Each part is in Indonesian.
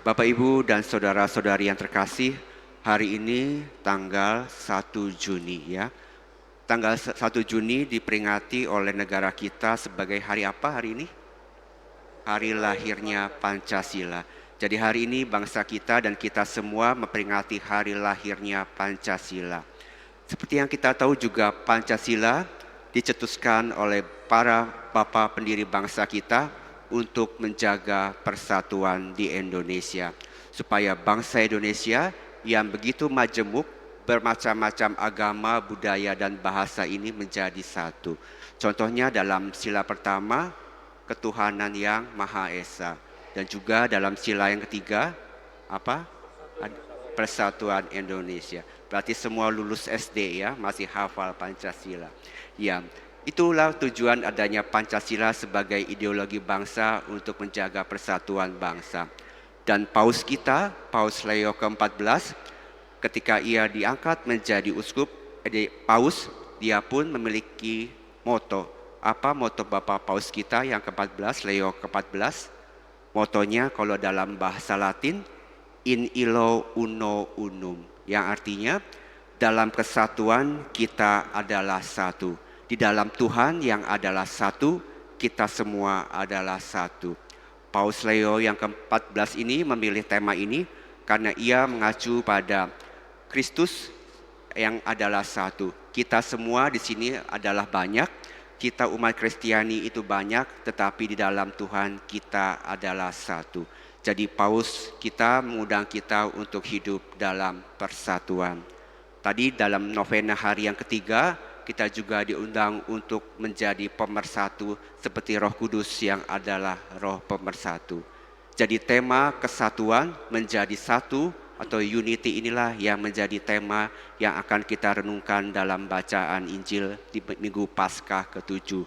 Bapak, Ibu, dan saudara-saudari yang terkasih, hari ini tanggal 1 Juni ya. Tanggal 1 Juni diperingati oleh negara kita sebagai hari apa hari ini? Hari lahirnya Pancasila. Jadi hari ini bangsa kita dan kita semua memperingati hari lahirnya Pancasila. Seperti yang kita tahu juga Pancasila dicetuskan oleh para bapak pendiri bangsa kita untuk menjaga persatuan di Indonesia. Supaya bangsa Indonesia yang begitu majemuk, bermacam-macam agama, budaya, dan bahasa ini menjadi satu. Contohnya dalam sila pertama, ketuhanan yang Maha Esa. Dan juga dalam sila yang ketiga, apa? Persatuan Indonesia. Berarti semua lulus SD ya, masih hafal Pancasila. Ya, itulah tujuan adanya Pancasila sebagai ideologi bangsa untuk menjaga persatuan bangsa. Dan Paus kita, Paus Leo ke-14, ketika ia diangkat menjadi uskup, Paus, dia pun memiliki moto. Apa moto Bapak Paus kita yang ke-14, Leo ke-14? Motonya kalau dalam bahasa Latin, in illo uno unum, yang artinya dalam kesatuan kita adalah satu. Di dalam Tuhan yang adalah satu, kita semua adalah satu. Paus Leo yang ke-14 ini memilih tema ini karena ia mengacu pada Kristus yang adalah satu. Kita semua di sini adalah banyak, kita umat Kristiani itu banyak, tetapi di dalam Tuhan kita adalah satu. Jadi Paus kita mengundang kita untuk hidup dalam persatuan. Tadi dalam novena hari yang ketiga, kita juga diundang untuk menjadi pemersatu seperti Roh Kudus yang adalah Roh Pemersatu. Jadi tema kesatuan menjadi satu atau unity inilah yang menjadi tema yang akan kita renungkan dalam bacaan Injil di Minggu Paskah ke-7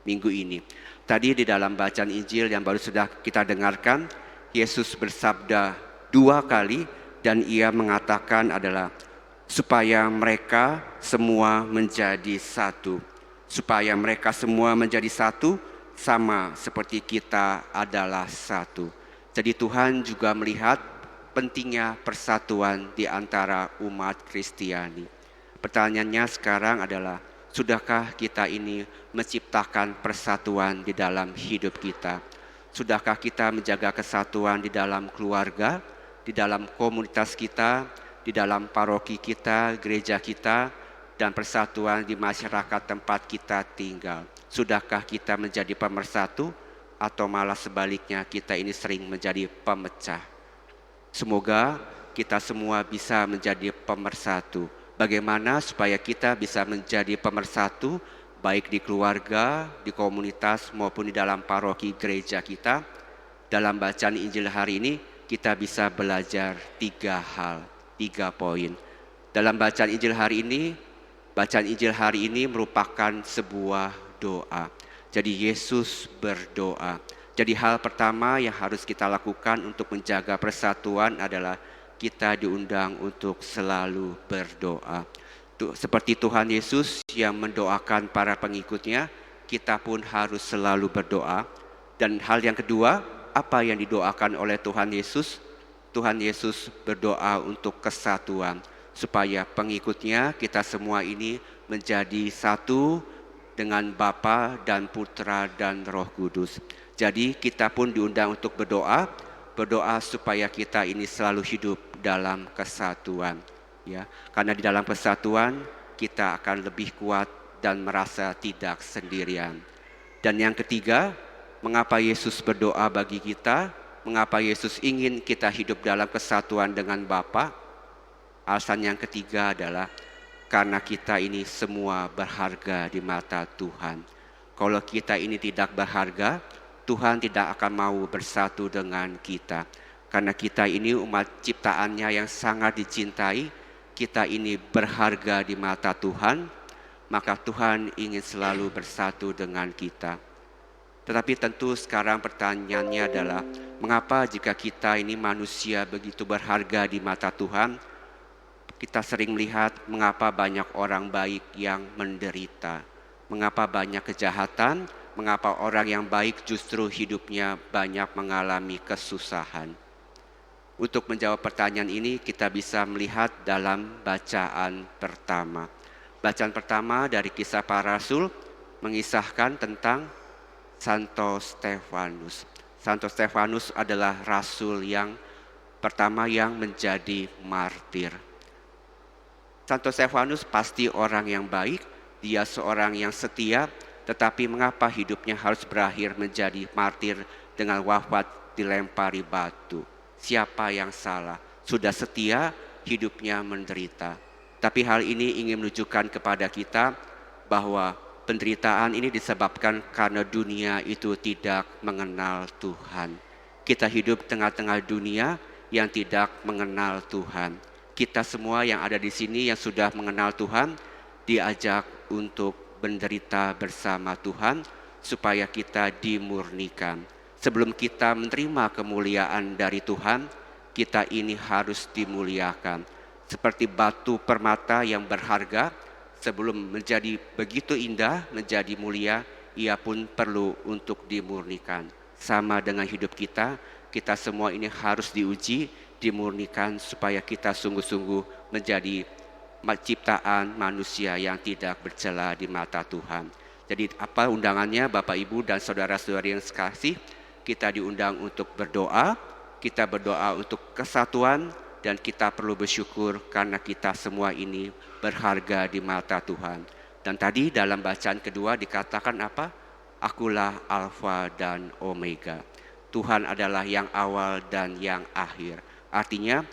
minggu ini. Tadi di dalam bacaan Injil yang baru sudah kita dengarkan, Yesus bersabda 2 kali dan ia mengatakan adalah supaya mereka semua menjadi satu. Supaya mereka semua menjadi satu sama seperti kita adalah satu. Jadi Tuhan juga melihat pentingnya persatuan di antara umat Kristiani. Pertanyaannya sekarang adalah, sudahkah kita ini menciptakan persatuan di dalam hidup kita? Sudahkah kita menjaga kesatuan di dalam keluarga, di dalam komunitas kita, di dalam paroki kita, gereja kita, dan persatuan di masyarakat tempat kita tinggal? Sudahkah kita menjadi pemersatu atau malah sebaliknya kita ini sering menjadi pemecah? Semoga kita semua bisa menjadi pemersatu. Bagaimana supaya kita bisa menjadi pemersatu baik di keluarga, di komunitas maupun di dalam paroki gereja kita? Dalam bacaan Injil hari ini kita bisa belajar 3 hal, 3 poin. Dalam bacaan Injil hari ini merupakan sebuah doa. Jadi Yesus berdoa. Jadi hal pertama yang harus kita lakukan untuk menjaga persatuan adalah kita diundang untuk selalu berdoa. Seperti Tuhan Yesus yang mendoakan para pengikutnya, kita pun harus selalu berdoa. Dan hal yang kedua, apa yang didoakan oleh Tuhan Yesus? Tuhan Yesus berdoa untuk kesatuan, supaya pengikutnya kita semua ini menjadi satu dengan Bapa dan Putra dan Roh Kudus. Jadi kita pun diundang untuk berdoa supaya kita ini selalu hidup dalam kesatuan. Ya, karena di dalam kesatuan kita akan lebih kuat dan merasa tidak sendirian. Dan yang ketiga, mengapa Yesus berdoa bagi kita? Mengapa Yesus ingin kita hidup dalam kesatuan dengan Bapa? Alasan yang ketiga adalah karena kita ini semua berharga di mata Tuhan. Kalau kita ini tidak berharga, Tuhan tidak akan mau bersatu dengan kita. Karena kita ini umat ciptaannya yang sangat dicintai, kita ini berharga di mata Tuhan, maka Tuhan ingin selalu bersatu dengan kita. Tetapi tentu sekarang pertanyaannya adalah, mengapa jika kita ini manusia begitu berharga di mata Tuhan, kita sering melihat mengapa banyak orang baik yang menderita, mengapa banyak kejahatan, mengapa orang yang baik justru hidupnya banyak mengalami kesusahan. Untuk menjawab pertanyaan ini kita bisa melihat dalam bacaan pertama. Bacaan pertama dari Kisah Para Rasul mengisahkan tentang Santo Stefanus. Santo Stefanus adalah rasul yang pertama yang menjadi martir. Santo Stefanus pasti orang yang baik, dia seorang yang setia, tetapi mengapa hidupnya harus berakhir menjadi martir dengan wafat dilempari batu? Siapa yang salah? Sudah setia, hidupnya menderita. Tapi hal ini ingin menunjukkan kepada kita bahwa penderitaan ini disebabkan karena dunia itu tidak mengenal Tuhan. Kita hidup tengah-tengah dunia yang tidak mengenal Tuhan. Kita semua yang ada di sini yang sudah mengenal Tuhan diajak untuk menderita bersama Tuhan supaya kita dimurnikan. Sebelum kita menerima kemuliaan dari Tuhan, kita ini harus dimuliakan. Seperti batu permata yang berharga, sebelum menjadi begitu indah, menjadi mulia, ia pun perlu untuk dimurnikan. Sama dengan hidup kita, kita semua ini harus diuji, dimurnikan supaya kita sungguh-sungguh menjadi ciptaan manusia yang tidak bercela di mata Tuhan. Jadi apa undangannya Bapak Ibu dan saudara-saudari yang sekasih? Kita diundang untuk berdoa, kita berdoa untuk kesatuan, dan kita perlu bersyukur karena kita semua ini berharga di mata Tuhan. Dan tadi dalam bacaan kedua dikatakan apa? Akulah Alfa dan Omega. Tuhan adalah yang awal dan yang akhir. Artinya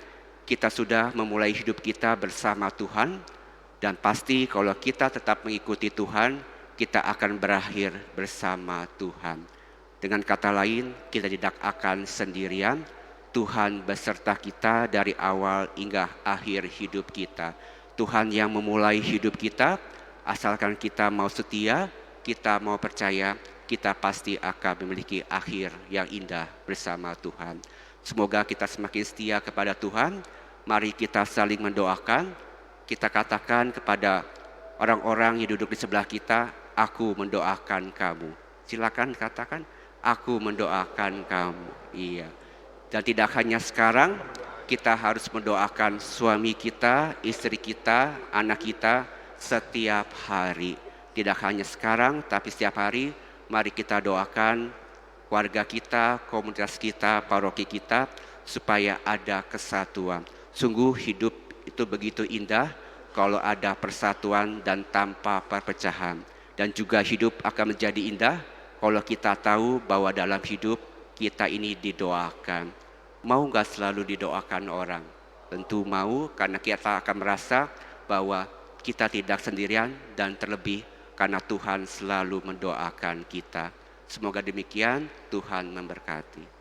kita sudah memulai hidup kita bersama Tuhan, dan pasti kalau kita tetap mengikuti Tuhan, kita akan berakhir bersama Tuhan. Dengan kata lain, kita tidak akan sendirian. Tuhan beserta kita dari awal hingga akhir hidup kita. Tuhan yang memulai hidup kita, asalkan kita mau setia, kita mau percaya, kita pasti akan memiliki akhir yang indah bersama Tuhan. Semoga kita semakin setia kepada Tuhan. Mari kita saling mendoakan. Kita katakan kepada orang-orang yang duduk di sebelah kita, aku mendoakan kamu. Silakan katakan, aku mendoakan kamu. Iya. Dan tidak hanya sekarang, kita harus mendoakan suami kita, istri kita, anak kita setiap hari. Tidak hanya sekarang, tapi setiap hari, mari kita doakan keluarga kita, komunitas kita, paroki kita, supaya ada kesatuan. Sungguh hidup itu begitu indah kalau ada persatuan dan tanpa perpecahan. Dan juga hidup akan menjadi indah kalau kita tahu bahwa dalam hidup kita ini didoakan. Mau gak selalu didoakan orang? Tentu mau, karena kita akan merasa bahwa kita tidak sendirian, dan terlebih karena Tuhan selalu mendoakan kita. Semoga demikian, Tuhan memberkati.